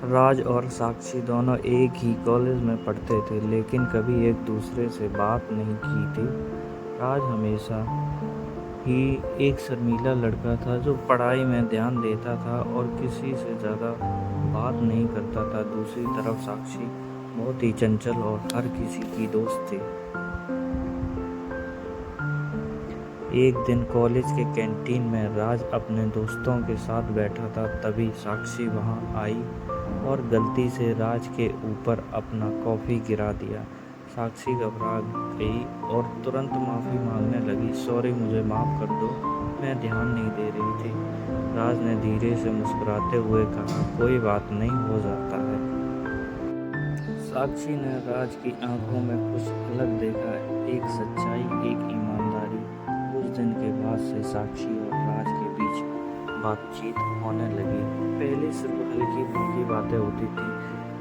राज और साक्षी दोनों एक ही कॉलेज में पढ़ते थे, लेकिन कभी एक दूसरे से बात नहीं की थी। राज हमेशा ही एक शर्मीला लड़का था जो पढ़ाई में ध्यान देता था और किसी से ज़्यादा बात नहीं करता था। दूसरी तरफ साक्षी बहुत ही चंचल और हर किसी की दोस्त थी। एक दिन कॉलेज के कैंटीन में राज अपने दोस्तों के साथ बैठा था, तभी साक्षी वहां आई और गलती से राज के ऊपर अपना कॉफ़ी गिरा दिया। साक्षी घबरा गई और तुरंत माफ़ी मांगने लगी। सॉरी, मुझे माफ़ कर दो, मैं ध्यान नहीं दे रही थी। राज ने धीरे से मुस्कुराते हुए कहा, कोई बात नहीं, हो जाता है। साक्षी ने राज की आंखों में कुछ अलग देखा, एक सच्चाई, एक ईमानदारी। कुछ दिन के बाद से साक्षी और राज के बीच बातचीत होने लगी। पहले सिर्फ हल्की फुल्की बातें होती थी,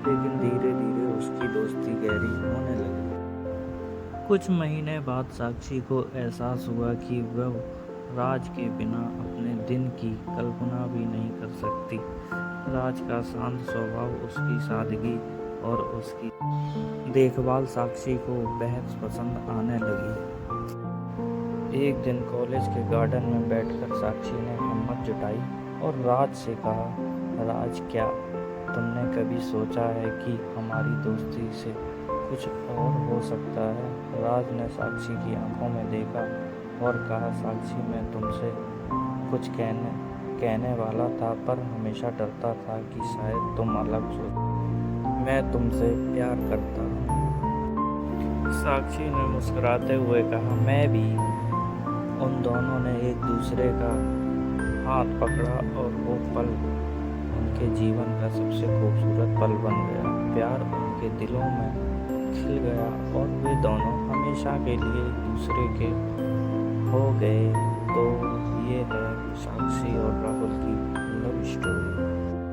लेकिन धीरे धीरे उसकी दोस्ती गहरी होने लगी। कुछ महीने बाद साक्षी को एहसास हुआ कि वह राज के बिना अपने दिन की कल्पना भी नहीं कर सकती। राज का शांत स्वभाव, उसकी सादगी और उसकी देखभाल साक्षी को बेहद पसंद आने लगी। एक दिन कॉलेज के गार्डन में बैठकर साक्षी ने हिम्मत जुटाई और राज से कहा, राज, क्या तुमने कभी सोचा है कि हमारी दोस्ती से कुछ और हो सकता है? राज ने साक्षी की आंखों में देखा और कहा, साक्षी, मैं तुमसे कुछ कहने वाला था, पर हमेशा डरता था कि शायद तुम अलग सोचो। मैं तुमसे प्यार करता हूँ। साक्षी ने मुस्कुराते हुए कहा, मैं भी। उन दोनों ने एक दूसरे का हाथ पकड़ा और वो पल उनके जीवन का सबसे खूबसूरत पल बन गया। प्यार उनके दिलों में खिल गया और वे दोनों हमेशा के लिए एक दूसरे के हो गए। तो